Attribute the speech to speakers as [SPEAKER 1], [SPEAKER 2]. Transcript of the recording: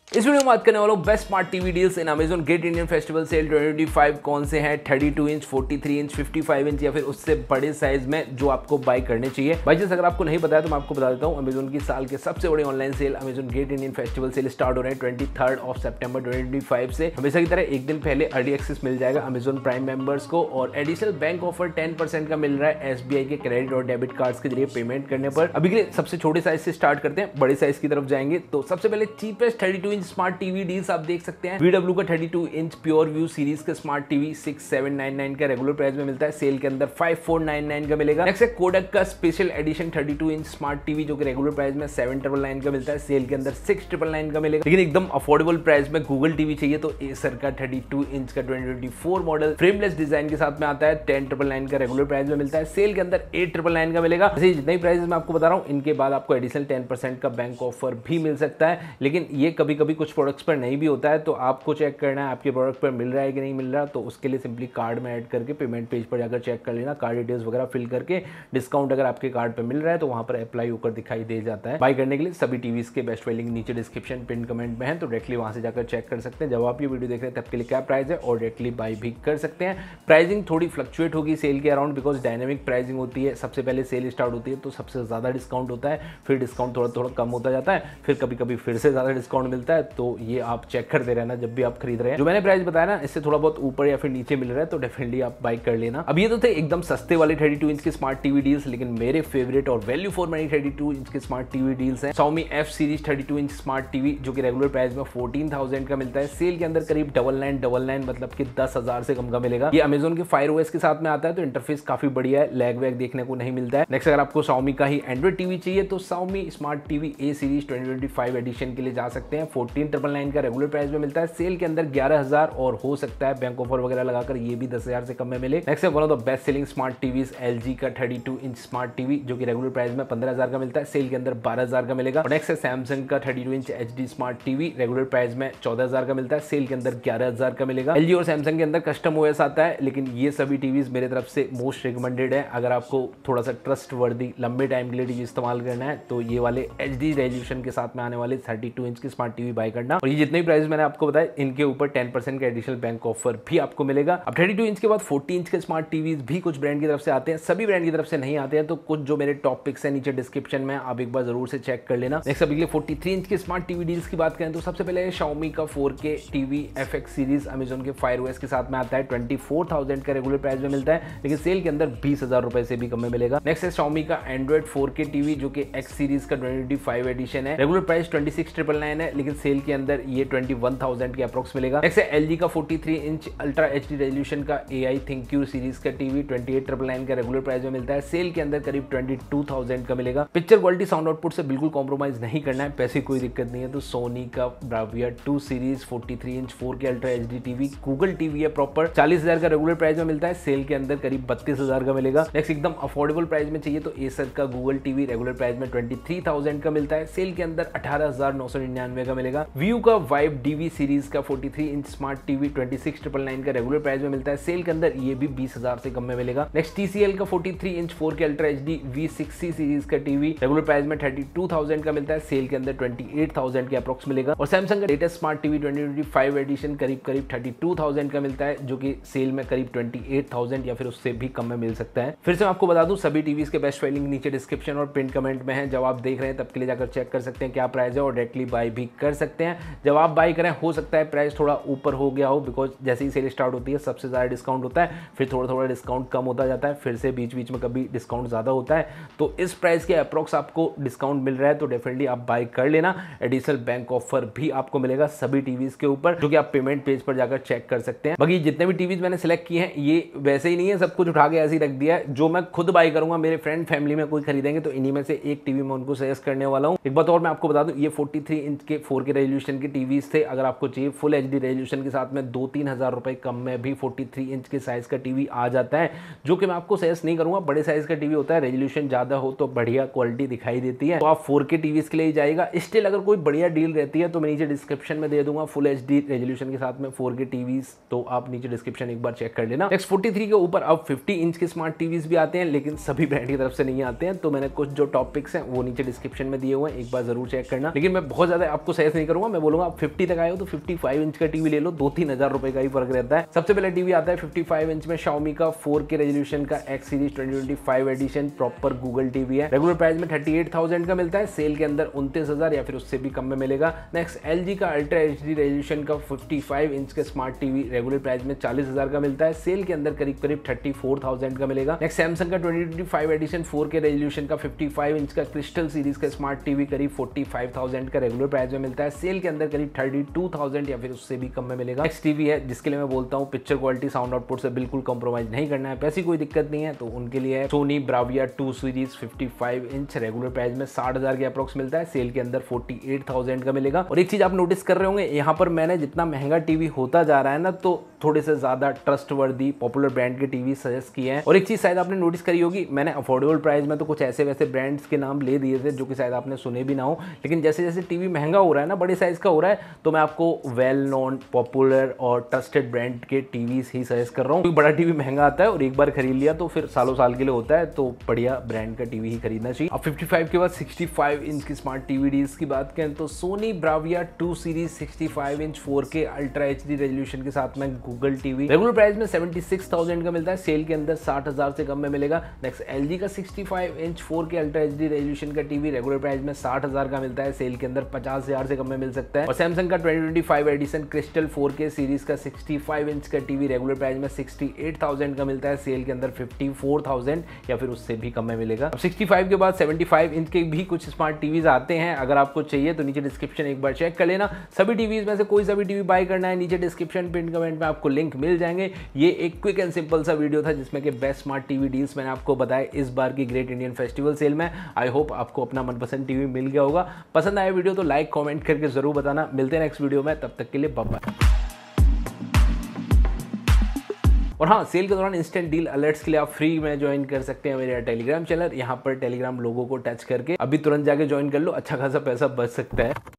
[SPEAKER 1] इस वीडियो में बात करने वाला हूँ best smart TV deals in Amazon Great Indian Festival sale 2025 कौन से हैं 32 इंच 43 इंच 55 इंच या फिर उससे बड़े साइज में जो आपको बाय करने चाहिए। भाई जैसे अगर आपको नहीं बताया तो मैं आपको बता देता हूँ, अमेजॉन की साल के सबसे बड़े online sale Amazon Great Indian Festival cell start हो रहे हैं 23 सितंबर 2025 से। हमेशा की तरह एक दिन पहले अर्ली एक्सेस मिल जाएगा अमेजॉन प्राइम मेंबर्स को और एडिशनल बैंक ऑफर 10% का मिल रहा है SBI के क्रेडिट और डेबिट कार्ड्स के जरिए पेमेंट करने पर। अभी के लिए सबसे छोटे साइज से स्टार्ट करते हैं, बड़े साइज की तरफ जाएंगे। तो सबसे पहले cheapest 32 inch smart TV deals आप देख सकते हैं। VW का 32 इंच प्योर व्यू सीरीज का स्मार्ट टीवी 6799 का रेगुलर प्राइस में मिलता है, सेल के अंदर 5499 का मिलेगा। नेक्स्ट है कोडक का special edition 32 inch smart TV जो कि रेगुलर प्राइस में 7999 का मिलता है, सेल के अंदर 6999 का मिलेगा। लेकिन एकदम अफोर्डेबल प्राइस में गूगल टीवी चाहिए तो एसर का 32 इंच का 2024 मॉडल फ्रेमलेस डिजाइन के साथ में आता है, 10999 का रेगुलर प्राइस में मिलता है, सेल के अंदर 8999 का मिलेगा। ऐसे जितने ही प्राइस मैं आपको बता रहा हूँ इनके बाद आपको एडिशनल 10% का बैंक ऑफर भी मिल सकता है। लेकिन ये कभी कभी कुछ प्रोडक्ट्स पर नहीं भी होता है, तो आपको चेक करना है आपके प्रोडक्ट पर मिल रहा है कि नहीं मिल रहा। तो उसके लिए सिंपली कार्ड में ऐड करके पेमेंट पेज पर जाकर चेक कर लेना, कार्ड डिटेल्स वगैरह फिल करके डिस्काउंट अगर आपके कार्ड पर मिल रहा है तो वहां पर अप्लाई होकर दिखाई दे जाता है। बाय करने के लिए सभी टीवीज के बेस्ट लिंक नीचे डिस्क्रिप्शन पिन कमेंट में है, तो डायरेक्टली वहां से जाकर चेक कर सकते हैं। जब आप ये वीडियो देख रहे हैं तब के लिए क्या प्राइस है और डायरेक्टली बाय भी कर सकते हैं। प्राइसिंग थोड़ी फ्लक्चुएट होगी सेल के अराउंड, बिकॉज डायनेमिक प्राइसिंग होती है। सबसे पहले सेल स्टार्ट होती है तो सबसे ज्यादा डिस्काउंट होता है, फिर डिस्काउंट थोड़ा थोड़ा कम होता जाता है, फिर कभी कभी फिर से ज्यादा डिस्काउंट मिलता है। तो ये आप चेक करते रहना जब भी आप खरीद रहे हैं। जो मैंने प्राइस बताया ना इससे थोड़ा बहुत ऊपर या फिर नीचे मिल रहा है तो डेफिनेटली आप बाय कर लेना। अब ये तो थे एकदम सस्ते वाले 32 इंच के स्मार्ट टीवी डील्स, लेकिन मेरे फेवरेट और वैल्यू फॉर मनी 32 इंच के स्मार्ट टीवी डील्स हैं। Xiaomi F series 32 inch smart TV जो कि रेगुलर प्राइस में 14,000 का मिलता है, सेल के अंदर करीब 9999 मतलब कि 10,000 से कम का मिलेगा। ये अमेजोन के Fire OS के साथ में आता है तो इंटरफेस काफी बढ़िया है, लैग वैग देखने को नहीं मिलता है। नेक्स्ट अगर आपको Xiaomi का ही एंड्रॉइड टीवी चाहिए तो Xiaomi smart TV A series 2025 edition के लिए जा सकते हैं। 14,999 का रेगुलर प्राइस में मिलता है, सेल के अंदर 11,000 और हो सकता है बैंक ऑफर वगैरह लगाकर ये भी 10,000 से कम में मिले। नेक्स्ट है one of the best selling smart TVs LG का 32 इंच स्मार्ट टीवी जो कि रेगुलर प्राइस में 15,000 का मिलता है, सेल के अंदर 12,000 का मिलेगा। और नेक्स्ट है सैमसंग का 32 inch HD smart TV regular price में 14,000 का मिलता है, सेल के अंदर 11,000 का मिलेगा। LG और सैमसंग के अंदर कस्टम OS आता है, लेकिन ये सभी टीवीज मेरे तरफ से मोस्ट रिकमेंडेड है। अगर आपको थोड़ा सा ट्रस्ट वर्दी लंबे टाइम के लिए टीवी इस्तेमाल करना है तो ये वाले HD रेजोल्यूशन के साथ में आने वाले 32 इंच की स्मार्ट टीवी बाय करना। और ये जितने भी प्राइस मैंने आपको बताया इनके ऊपर 10% का एडिशनल बैंक ऑफर भी आपको मिलेगा। अब 32 इंच के बाद 40 इंच के स्मार्ट टीवीज भी कुछ ब्रांड की तरफ से आते हैं, सभी ब्रांड की तरफ से नहीं आते हैं। तो कुछ जो मेरे टॉप पिक्स है नीचे डिस्क्रिप्शन में आप एक बार जरूर से चेक कर लेना। नेक्स्ट अभी के लिए 43 इंच के स्मार्ट टीवी डील्स की बात करें तो सबसे पहले Xiaomi का 4K TV FX series Amazon के Fire OS के साथ में आता है, 24,000 का रेगुलर प्राइस में मिलता है, लेकिन सेल के अंदर 20,000 रुपए से भी कम में मिलेगा। नेक्स्ट है Xiaomi का एंड्रॉइड 4K टीवी जो कि X सीरीज का 2025 एडिशन है, रेगुलर प्राइस 26,999 है, लेकिन सेल के अंदर ये 21,000 के अप्रोक्स मिलेगा। नेक्स्ट है LG का 43 इंच अल्ट्रा HD रेजोल्यूशन का AI ThinQ सीरीज का टीवी 28,999 का रेगुलर प्राइस में मिलता है, सेल के अंदर करीब 22,000 का मिलेगा। पिक्चर क्वालिटी साउंड आउटपुट से बिल्कुल कॉम्प्रोमाइज नहीं करना है, पैसे कोई दिक्कत नहीं है। तो सोनी का Bravia 2 series 43 inch 4K ultra HD TV Google TV है प्रॉपर, 40,000 का रेगुलर प्राइस में मिलता है, सेल के अंदर करीब 32,000 का मिलेगा। नेक्स्ट एकदम अफोर्डेबल प्राइस में चाहिए तो एसर का गूगल टीवी रेगुलर प्राइस में 23,000 का मिलता है, सेल के अंदर 18,999 का मिलेगा। व्यू का Vive DV सीरीज का 43 इंच स्मार्ट टीवी 26,999 का रेगुलर प्राइस में मिलता है, सेल के अंदर ये भी 20,000 से कम में मिलेगा। नेक्स्ट TCL का 43 inch 4K ultra HD V60 series का टीवी रेगुलर प्राइस में 32,000 का मिलता है, सेल के अंदर 28,000 के अप्रोक्स मिलेगा। और सैमसंग का लेटेस्ट स्मार्ट टीवी 2025 एडिशन करीब 32,000 का मिलता है, जो कि सेल में करीब 28,000 या फिर उससे भी कम में मिल सकता है। फिर से मैं आपको बता दूं सभी टीवीज के बेस्ट लिंक नीचे डिस्क्रिप्शन और पिन कमेंट में है। जब आप देख रहे हैं तब के लिए जाकर चेक कर सकते हैं क्या प्राइस है और डायरेक्टली बाय भी कर सकते हैं। जब आप बाय करें हो सकता है प्राइस थोड़ा ऊपर हो गया हो, बिकॉज जैसे ही सेल स्टार्ट होती है सबसे ज्यादा डिस्काउंट होता है, फिर थोड़ा थोड़ा डिस्काउंट कम होता जाता है, फिर से बीच बीच में कभी डिस्काउंट ज्यादा होता है। तो इस प्राइस के अप्रोक्स आपको डिस्काउंट मिल रहा है तो डेफिनेटली आप बाय कर लेना। एडिशनल बैंक ऑफर भी आपको मिलेगा सभी टीवीज के ऊपर, जो कि आप पेमेंट पेज पर जाकर चेक कर सकते हैं। बाकी जितने भी टीवीज मैंने सिलेक्ट किए हैं ये वैसे ही नहीं है सब कुछ उठा के ऐसे ही रख दिया है। जो मैं खुद बाय करूंगा, मेरे फ्रेंड फैमिली में कोई खरीदेंगे तो इन्हीं में से एक टीवी मैं उनको सजेस्ट करने वाला हूं। एक बात और मैं आपको बता दूं, ये 43 इंच के 4K रेजोल्यूशन के टीवीज थे। अगर आपको चाहिए फुल HD रेजोल्यूशन के साथ में 2-3 हज़ार रुपए कम में भी 43 इंच के साइज का टीवी आ जाता है, जो कि मैं आपको सजेस्ट नहीं करूंगा। बड़े साइज का टीवी होता है, रेजोल्यूशन ज्यादा हो तो बढ़िया क्वालिटी दिखाई देती है, तो आप 4K टीवीज के लिए जाएगा। स्टिल अगर कोई बढ़िया डील रहती है तो मैं नीचे डिस्क्रिप्शन में दे दूंगा फुल HD रेजोल्यूशन के साथ में 4K टीवीज, तो आप नीचे डिस्क्रिप्शन एक बार चेक कर लेना। नेक्स्ट 43 के ऊपर अब 50 इंच के स्मार्ट टीवीज भी आते हैं, लेकिन सभी ब्रांड की तरफ से नहीं आते हैं। तो मैंने कुछ जो टॉपिक्स हैं वो नीचे डिस्क्रिप्शन में दिए हुए हैं, एक बार जरूर चेक करना। लेकिन मैं बहुत ज्यादा आपको सजेस्ट नहीं करूंगा, मैं बोलूंगा आप 50 तक आए हो तो 55 इंच का टीवी ले लो, 2-3 हजार रुपए का ही फर्क रहता है। सबसे पहले टीवी आता है 55 इंच में Xiaomi का 4K रेजोल्यूशन का X series 2025 edition, proper Google TV है। रेगुलर प्राइस में 38,000 का मिलता है, सेल के अंदर 29,000 या फिर उससे भी कम में मिलेगा। नेक्स्ट LG का अल्ट्रा HD रेजोल्यूशन का 55 इंच के स्मार्ट टीवी रेगुलर प्राइस में 40,000 का मिलता है, सेल के अंदर करीब 34,000 का मिलेगा। नेक्स्ट सैमसंग का 2025 एडिशन 4K रेजोल्यूशन का 55 इंच का क्रिस्टल सीरीज का स्मार्ट टीवी करीब 45,000 का रेगुलर प्राइस में मिलता है, सेल के अंदर करीब 32,000 या फिर उससे भी कम में मिलेगा। नेक्स्ट टीवी है जिसके लिए मैं बोलता हूँ पिक्चर क्वालिटी साउंड आउटपुट से बिल्कुल कॉम्प्रोमाइज नहीं करना है, पैसी कोई दिक्कत नहीं है, तो उनके लिए है Sony Bravia 2 series 55 inch regular price में 60,000 के अप्रोक्स मिलता है, सेल के अंदर 48,000 का मिलेगा। और एक चीज आप नोटिस कर रहे होंगे, यहाँ पर मैंने जितना महंगा टीवी होता जा रहा है ना, तो थोड़े से ज्यादा ट्रस्टवर्दी पॉपुलर ब्रांड के टीवी सजेस्ट किए हैं। और एक चीज शायद आपने नोटिस करी होगी, मैंने अफोर्डेबल प्राइस में तो कुछ ऐसे वैसे ब्रांड्स के नाम ले दिए थे जो कि शायद आपने सुने भी ना हो, लेकिन जैसे जैसे टीवी महंगा हो रहा है ना, बड़े साइज का हो रहा है, तो मैं आपको वेल नोन पॉपुलर और ट्रस्टेड ब्रांड के टीवीज ही सजेस्ट कर रहा हूँ। बड़ा टीवी महंगा आता है और एक बार खरीद लिया तो फिर सालों साल के लिए होता है, तो बढ़िया ब्रांड का टीवी ही खरीदना चाहिए। अब 55 के बाद 65 इंच की स्मार्ट टीवी डील्स की बात करें तो Sony Bravia 2 series 65 inch 4K ultra HD resolution के साथ में गूगल टीवी रेगुलर प्राइस में 76,000 का मिलता है, सेल के अंदर 60,000 से कम में मिलेगा। नेक्स्ट LG का 65 inch 4K ultra HD resolution का टीवी रेगुलर प्राइस में 60,000 का मिलता है, सेल के अंदर 50,000 से कम में मिल सकता है। और सैमसंग का 2025 एडिशन क्रिस्टल 4K सीरीज का 65 इंच का टीवी रेगुलर प्राइस में 68,000 का मिलता है, सेल के अंदर 54,000 या फिर उससे भी कम में मिलेगा। अब 65 के बाद 75 इंच के भी कुछ स्मार्ट टीवीज आते हैं, अगर आपको चाहिए तो नीचे डिस्क्रिप्शन एक बार चेक कर लेना। सभी टीवीज में से कोई सा भी टीवी बाय करना है, नीचे डिस्क्रिप्शन पिन कमेंट में आपको लिंक मिल जाएंगे। ये एक क्विक एंड सिंपल सा वीडियो था जिसमें कि बेस्ट स्मार्ट टीवी डील्स मैंने आपको बताया इस बार की ग्रेट इंडियन फेस्टिवल सेल में। आई होप आपको अपना मनपसंद टीवी मिल गया होगा। पसंद आया वीडियो तो लाइक कमेंट करके जरूर बताना। मिलते हैं नेक्स्ट वीडियो में, तब तक के लिए बाय बाय। और हाँ, सेल के दौरान इंस्टेंट डील अलर्ट्स के लिए आप फ्री में ज्वाइन कर सकते हैं मेरा टेलीग्राम चैनल। यहाँ पर टेलीग्राम लोगो को टच करके अभी तुरंत जाके ज्वाइन कर लो, अच्छा खासा पैसा बच सकता है।